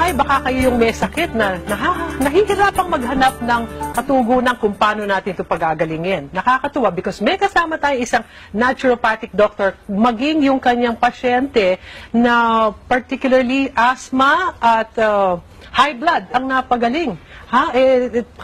bahay, baka kayo yung may sakit na nahihirapang maghanap ng katugunan kung paano natin ito pagagalingin. Nakakatuwa because may kasama tayo isang naturopathic doctor, maging yung kanyang pasyente na particularly asthma at high blood ang napagaling.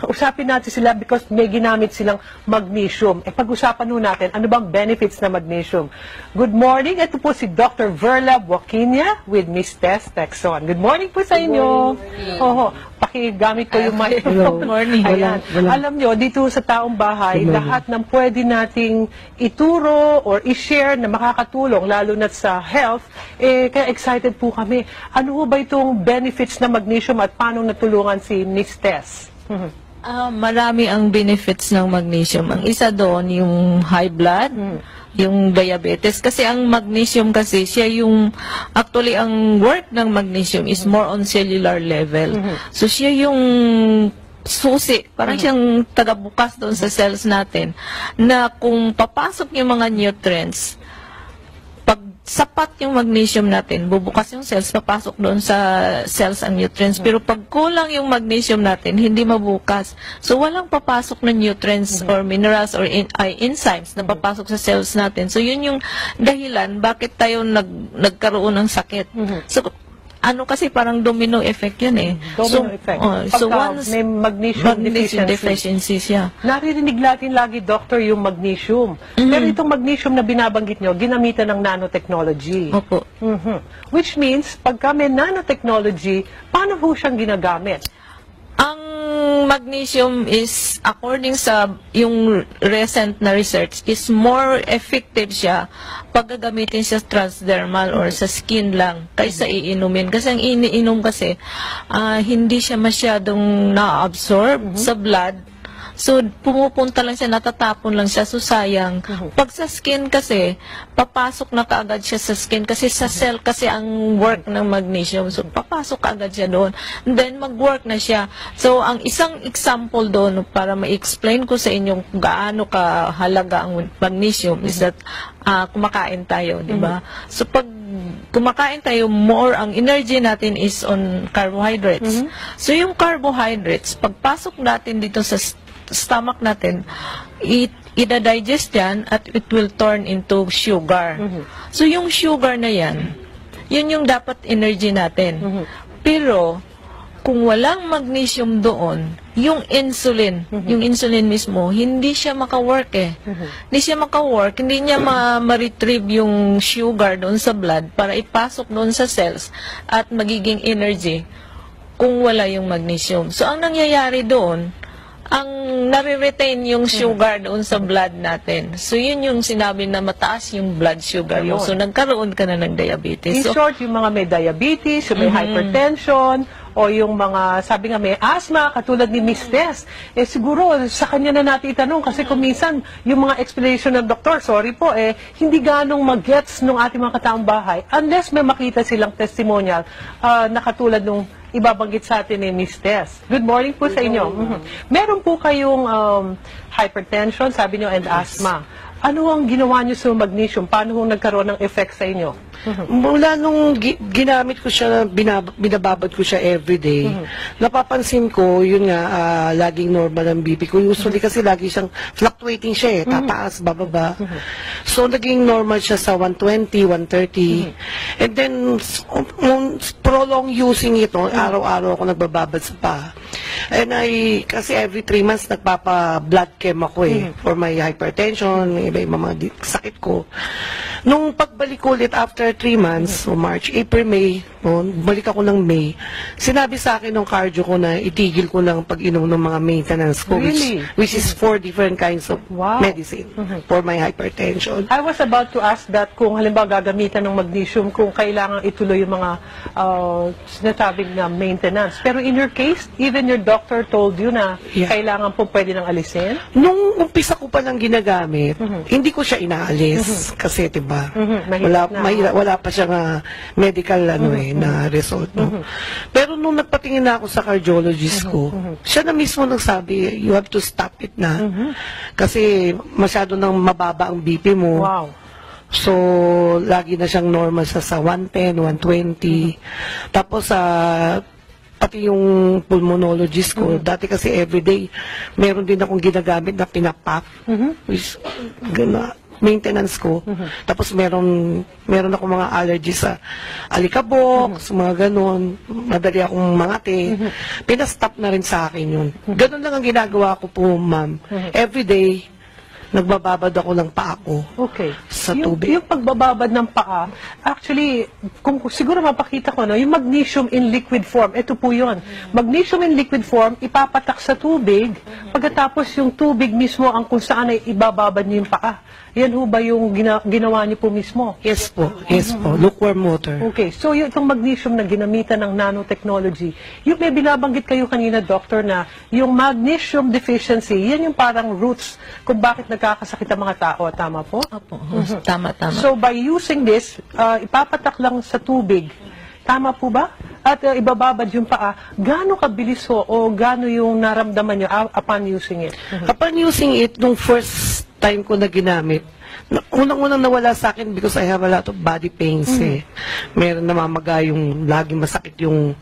Usapin natin sila because may ginamit silang magnesium. Pag-usapan nun natin, ano bang benefits na magnesium? Good morning. Ito po si Dr. Verla Buaquinia with Miss Tess Texon. Good morning po sa inyo. Oho, pakigamit ko yung mic. Good morning. Alam nyo, dito sa taong bahay, lahat ng pwede nating ituro or i-share na makakatulong, lalo na sa health, kaya excited po kami. Ano ba itong benefits na magnesium at paano natulungan si Miss Tess? Marami ang benefits ng magnesium. Ang isa doon, yung high blood, yung diabetes. Kasi ang magnesium kasi, siya yung, actually, ang work ng magnesium is more on cellular level. So, siya yung susi, parang siyang tagabukas doon sa cells natin, na kung papasok yung mga nutrients, pag sapat yung magnesium natin, bubukas yung cells, papasok doon sa cells ang nutrients. Pero pag kulang yung magnesium natin, hindi mabukas. So, walang papasok na nutrients or minerals or enzymes na papasok sa cells natin. So, yun yung dahilan bakit tayo nagkaroon ng sakit. So, ano kasi parang domino effect yun eh. Domino effect. So once may magnesium deficiency siya. Naririnig natin lagi, doctor, yung magnesium. Pero itong magnesium na binabanggit nyo, ginamitan ng nanotechnology. Opo. Which means, pagka may nanotechnology, paano po siyang ginagamit? Ang magnesium is, according sa yung recent na research, is more effective siya pag gagamitin siya transdermal or sa skin lang kaysa iinumin. Kasi ang iniinom kasi, hindi siya masyadong na-absorb sa blood. So, pumupunta lang siya, natatapon lang siya, so sayang. Pag sa skin kasi, papasok na kaagad siya sa skin kasi sa cell kasi ang work ng magnesium. So, papasok kaagad siya doon. And then, mag-work na siya. So, ang isang example doon para ma-explain ko sa inyo kung gaano kahalaga ang magnesium is that kumakain tayo, di ba? So, pag kumakain tayo, more ang energy natin is on carbohydrates. So, yung carbohydrates, pagpasok natin dito sa stomach natin, ida-digest yan at it will turn into sugar. So, yung sugar na yan, yun yung dapat energy natin. Pero, kung walang magnesium doon, yung insulin mismo, hindi siya maka-work eh. Hindi siya maka-work, hindi niya ma-retrieve yung sugar doon sa blood para ipasok doon sa cells at magiging energy kung wala yung magnesium. So, ang nangyayari doon, ang nare-retain yung sugar doon sa blood natin. So, yun yung sinabi na mataas yung blood sugar. So, nagkaroon ka na ng diabetes. In short, yung mga may diabetes, yung may hypertension, o yung mga, sabi nga, may asthma, katulad ni Miss Tess, siguro, sa kanya na natin itanong, kasi kung minsan, yung mga explanation ng doktor, sorry po, hindi ganong mag-gets ng ating mga kataong bahay, unless may makita silang testimonial na katulad nung ibabanggit sa atin ni Miss Tess. Good morning po sa inyo. Meron po kayong hypertension, sabi niyo, and asthma. Ano ang ginawa niyo sa magnesium? Paano kung nagkaroon ng effect sa inyo? Mula nung ginamit ko siya, binababad ko siya everyday, napapansin ko, yun nga, laging normal ang BP ko. Usually kasi lagi siyang fluctuating siya tataas, bababa. So, naging normal siya sa 120, 130. And then, prolong using ito, araw-araw ako nagbababad sa paa. And kasi every 3 months nagpapa-blood chem ako for my hypertension, may iba mga sakit ko. Nung pagbalik ulit after 3 months, so March, April, May, balik ako ng May, sinabi sa akin ng cardio ko na itigil ko lang pag-inom ng mga maintenance ko, which is 4 different kinds of medicine for my hypertension. I was about to ask that kung halimbawa gagamitan ng magnesium, kung kailangan ituloy yung mga sinasabing na maintenance. Pero in your case, even your doctor told you na kailangan po pwede nang alisin? Nung umpisa ko pa lang ginagamit, hindi ko siya inaalis kasi, diba, wala pa siyang medical na result. Pero nung nagpatingin na ako sa cardiologist ko, siya na mismo nagsabi, you have to stop it na. Kasi masyado nang mababa ang BP mo. So, lagi na siyang normal sa 110, 120. Tapos, pati yung pulmonologist ko, dati kasi everyday, meron din akong ginagamit na pinapap, which, maintenance ko. Tapos meron ako mga allergies sa alikabok, sa mga ganon, madali akong mangati. Pinastop na rin sa akin yun. Ganon lang ang ginagawa ko po, ma'am. Everyday, nagbababad ako ng paa ko Okay. sa tubig. Yung pagbababad ng paa, actually, kung siguro mapakita ko, no, yung magnesium in liquid form, ito po yun. Magnesium in liquid form, ipapatak sa tubig, pagkatapos yung tubig mismo ang kung saan ay ibababad niyo yung paa. Yan ho ba yung ginawa niyo po mismo? Yes po, lukewarm water. Okay, so yung itong magnesium na ginamitan ng nanotechnology, yung may binabanggit kayo kanina, doctor, na yung magnesium deficiency, yan yung parang roots kung bakit nagkakasakit ang mga tao. Tama po? Opo. Tama. So by using this, ipapatak lang sa tubig. Tama po ba? At ibababad yung paa. Gaano kabilis ho o gaano yung naramdaman nyo upon using it? Upon using it, nung first time ko na ginamit, unang-unang nawala sa akin because I have a lot of body pains eh. Meron namamaga yung laging masakit yung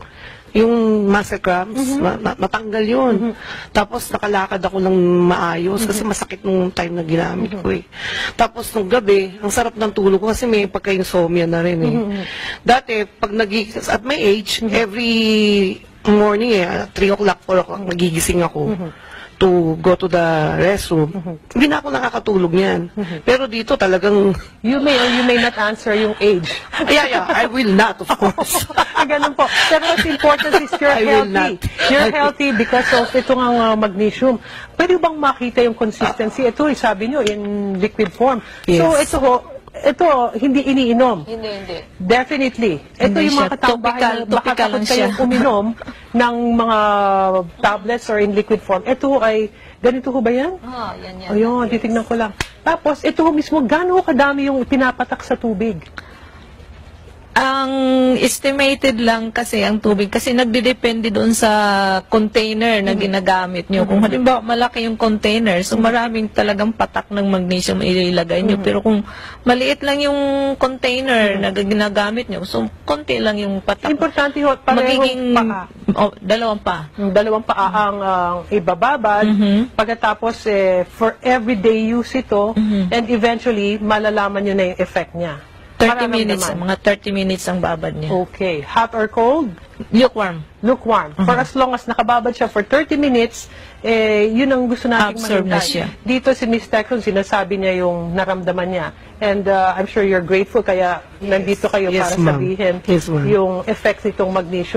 muscle cramps, natanggal yun. Tapos nakalakad ako ng maayos kasi masakit nung time na ginamit ko eh. Tapos nung gabi, ang sarap ng tulog ko kasi may pagka-insomnia na rin eh. Dati, pag at my age, every morning 3 o'clock, 4 o'clock, nagigising ako to go to the restroom. Hindi na ako nakakatulog niyan. Pero dito talagang... You may or you may not answer yung age. Yeah, I will not, of course. Ganun po. Pero what's important is you're I will healthy. not. You're healthy because of itong magnesium. Pwede bang makita yung consistency? Ito, sabi nyo, in liquid form. So, Yes. ito, hindi iniinom. Hindi. Definitely. Ito Hindi yung mga siya. katambahay na baka Topical takot lang kayong siya. uminom ng mga tablets or in liquid form. Ito ay, ganito ho ba yan? Yan. Ayun, titignan ko lang. Tapos, ito mismo, gaano kadami yung pinapatak sa tubig? Ang estimated lang kasi ang tubig, kasi nagdidepende doon sa container na ginagamit nyo. Kung halimbawa malaki yung container, so maraming talagang patak ng magnesium ilagay nyo. Pero kung maliit lang yung container na ginagamit nyo, so konti lang yung patak. Importante ho, parehong paa. Dalawang pa. Dalawang paa ang ibababad. Pagkatapos, for everyday use ito, and eventually, malalaman nyo na yung effect niya. 30 minutes, mga 30 minutes ang babad niya. Okay. Hot or cold? Lukewarm. Lukewarm. For as long as nakababad siya for 30 minutes, yun ang gusto nating Absorb na mahintay. siya. Dito si Miss Tecron, sinasabi niya yung naramdaman niya. And I'm sure you're grateful kaya nandito kayo Yes, para ma'am. sabihin Yes, ma'am. yung effects nitong magnesium.